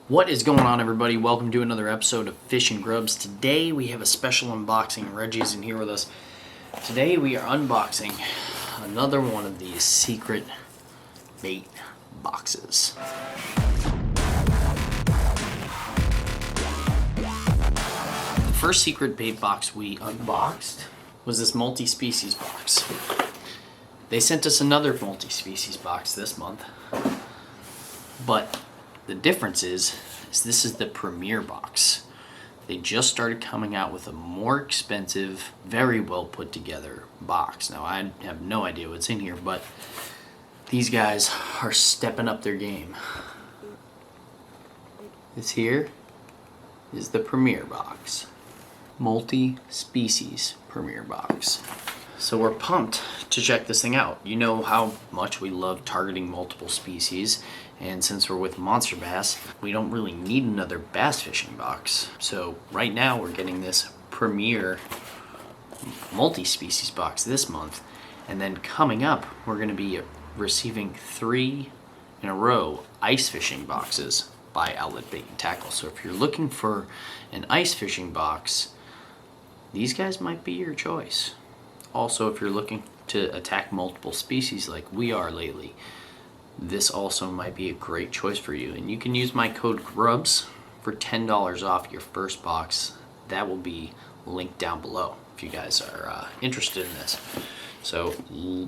What is going on, everybody? Welcome to another episode of Fish and Grubs. Today we have a special unboxing. Reggie's in here with us. Today we are unboxing another one of these secret bait boxes. The first secret bait box we unboxed was this multi-species box. They sent us another multi-species box this month, but the difference is this is the premiere box. They just started coming out with a more expensive, very well put together box. Now I have no idea what's in here, but these guys are stepping up their game. This here is the premiere box. Multi-species premiere box. So we're pumped to check this thing out. You know how much we love targeting multiple species, and since we're with Monster Bass, we don't really need another bass fishing box. So right now we're getting this premiere multi-species box this month, and then coming up we're going to be receiving 3 in a row ice fishing boxes by Outlet Bait and Tackle. So if you're looking for an ice fishing box, these guys might be your choice. Also, if you're looking to attack multiple species like we are lately, this also might be a great choice for you. And you can use my code GrubbZ for $10 off your first box. That will be linked down below if you guys are interested in this. So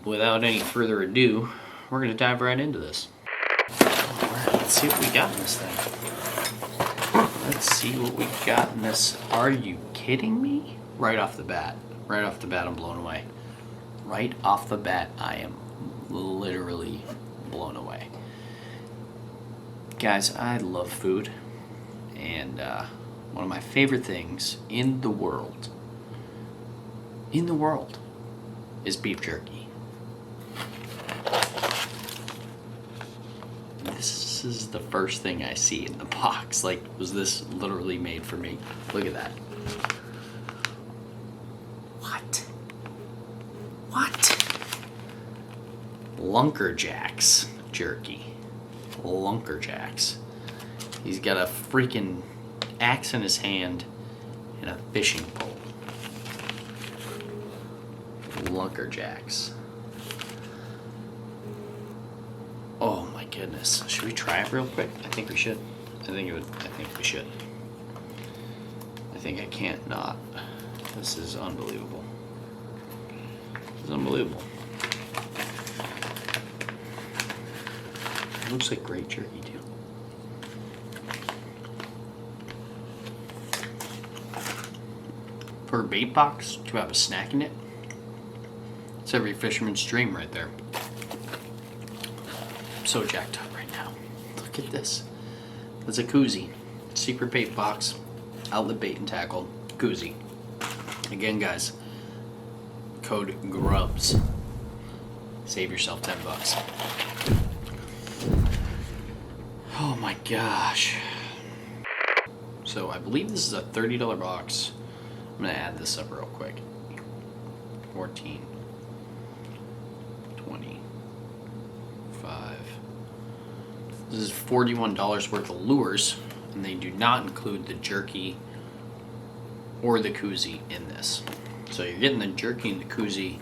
without any further ado, we're going to dive right into this. Alright, let's see what we got in this thing. Let's see what we got in this. Are you kidding me? Right off the bat. Right off the bat, I'm blown away. Right off the bat, I am literally blown away. Guys, I love food, and one of my favorite things in the world is beef jerky. This is the first thing I see in the box. Like, was this literally made for me? Look at that. What? Lunkerjacks jerky. Lunkerjacks. He's got a freaking axe in his hand and a fishing pole. Lunkerjacks. Oh my goodness. Should we try it real quick? I think we should. I think we should. I think I can't not. This is unbelievable. It's unbelievable. It looks like great jerky too. For a bait box to have a snack in it, it's every fisherman's dream right there. I'm so jacked up right now. Look at this. That's a koozie. Secret bait box. Outlet Bait and Tackle. Koozie. Again, guys. Code GrubbZ. Save yourself $10. Oh my gosh. So I believe this is a $30 box. I'm gonna add this up real quick. 14, 25. This is $41 worth of lures, and they do not include the jerky or the koozie in this. So you're getting the jerky and the koozie.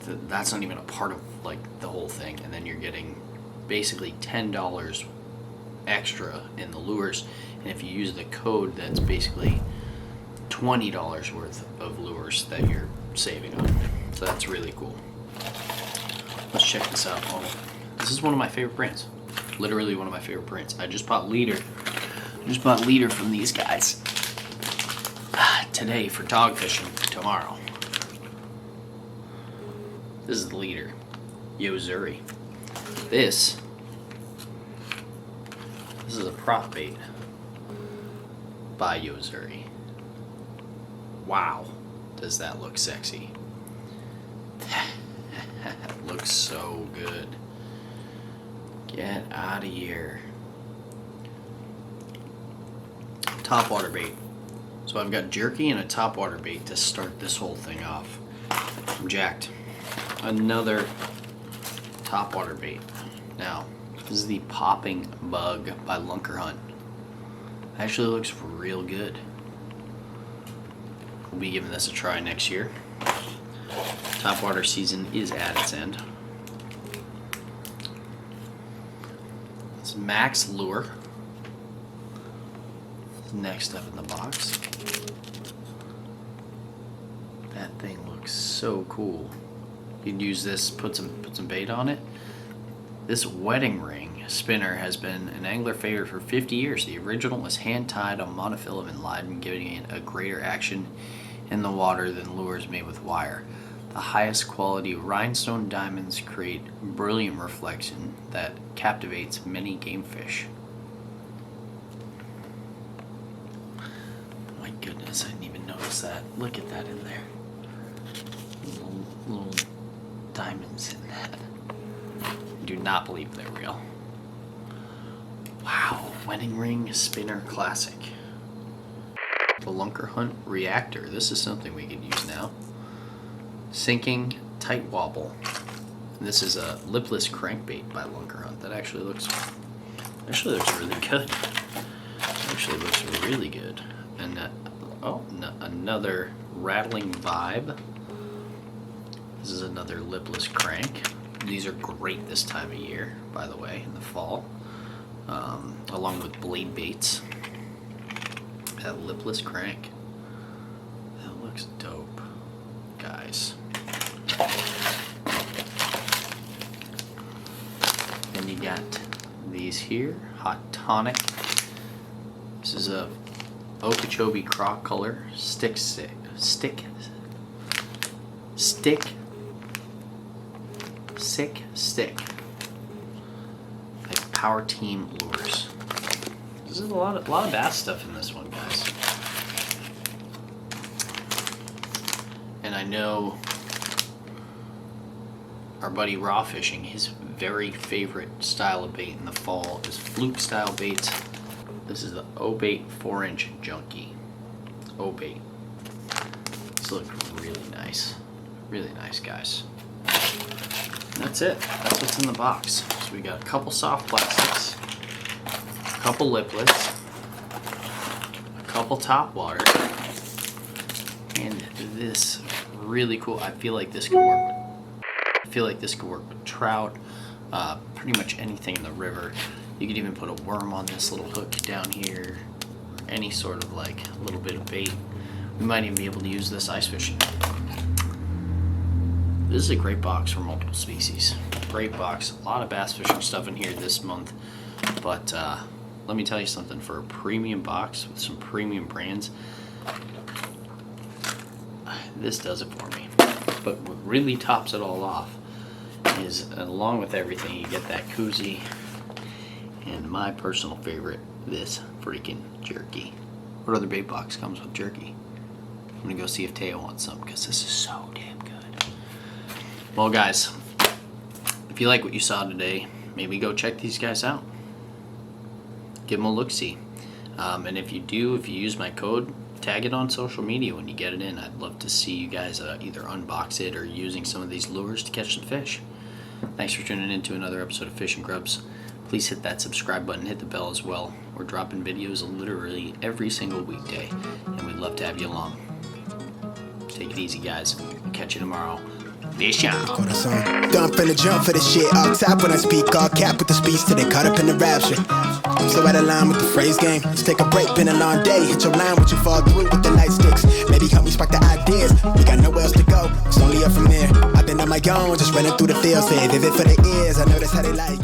That's not even a part of like the whole thing, and then you're getting basically $10 extra in the lures. And if you use the code, that's basically $20 worth of lures that you're saving on. So that's really cool. Let's check this out. Oh, this is one of my favorite brands. Literally one of my favorite brands. I just bought Leader. From these guys today for dog fishing. Tomorrow. This is the Leader. Yozuri. This is a prop bait by Yozuri. Wow, does that look sexy. Looks so good. Get out of here. Topwater bait. So I've got jerky and a topwater bait to start this whole thing off. I'm jacked. Another topwater bait. Now, This is the Popping Bug by Lunker Hunt. Actually looks real good. We'll be giving this a try next year. Topwater season is at its end. It's Max Lure. Next up in the box. That thing looks so cool. You can use this, put some bait on it. This wedding ring spinner has been an angler favorite for 50 years. The original was hand-tied on monofilament line, giving it a greater action in the water than lures made with wire. The highest quality rhinestone diamonds create brilliant reflection that captivates many game fish. My goodness, I didn't even notice that. Look at that in there. Little diamonds in that. I do not believe they're real. Wow, wedding ring spinner classic. The Lunker Hunt reactor. This is something we could use now. Sinking tight wobble. And this is a lipless crankbait by Lunker Hunt. That actually looks really good. Actually looks really good. And another rattling vibe. This is another lipless crank. These are great this time of year, by the way, in the fall, along with blade baits. That lipless crank. That looks dope, guys. Then you got these here, Hot Tonic. This is a Okeechobee Croc color stick. Like Power Team lures. This is a lot of bass stuff in this one, guys. And I know our buddy Raw Fishing, his very favorite style of bait in the fall is fluke style baits. This is the O-Bait 4-inch Junkie. O-Bait. This looks really nice. Really nice, guys. And that's it. That's what's in the box. So we got a couple soft plastics, a couple liplets, a couple top water, and this really cool. I feel like this could work with trout, pretty much anything in the river. You could even put a worm on this little hook down here, or any sort of like little bit of bait. We might even be able to use this ice fishing. This is a great box for multiple species. Great box. A lot of bass fishing stuff in here this month. But let me tell you something. For a premium box with some premium brands, this does it for me. But what really tops it all off is, along with everything, you get that koozie and my personal favorite, this freaking jerky. What other bait box comes with jerky? I'm gonna go see if Teo wants some, because this is so damn good. Well, guys, if you like what you saw today, maybe go check these guys out. Give them a look-see. And if you use my code, tag it on social media when you get it in. I'd love to see you guys either unbox it or using some of these lures to catch some fish. Thanks for tuning in to another episode of Fish and Grubs. Please hit that subscribe button, hit the bell as well. We're dropping videos literally every single weekday, and we'd love to have you along. Take it easy, guys. Catch you tomorrow. Fish on. Don't finna jump for this shit. All top when I speak, all cap with the speech till they caught up in the rapture. So out of line with the phrase game. Let's take a break, been a long day. Hit your line, what you fall through with the light sticks. Maybe help me spark the ideas. We got nowhere else to go, it's only up from there. I've been on my own, just running through the fields. Say vivid for the ears, I know that's how they like.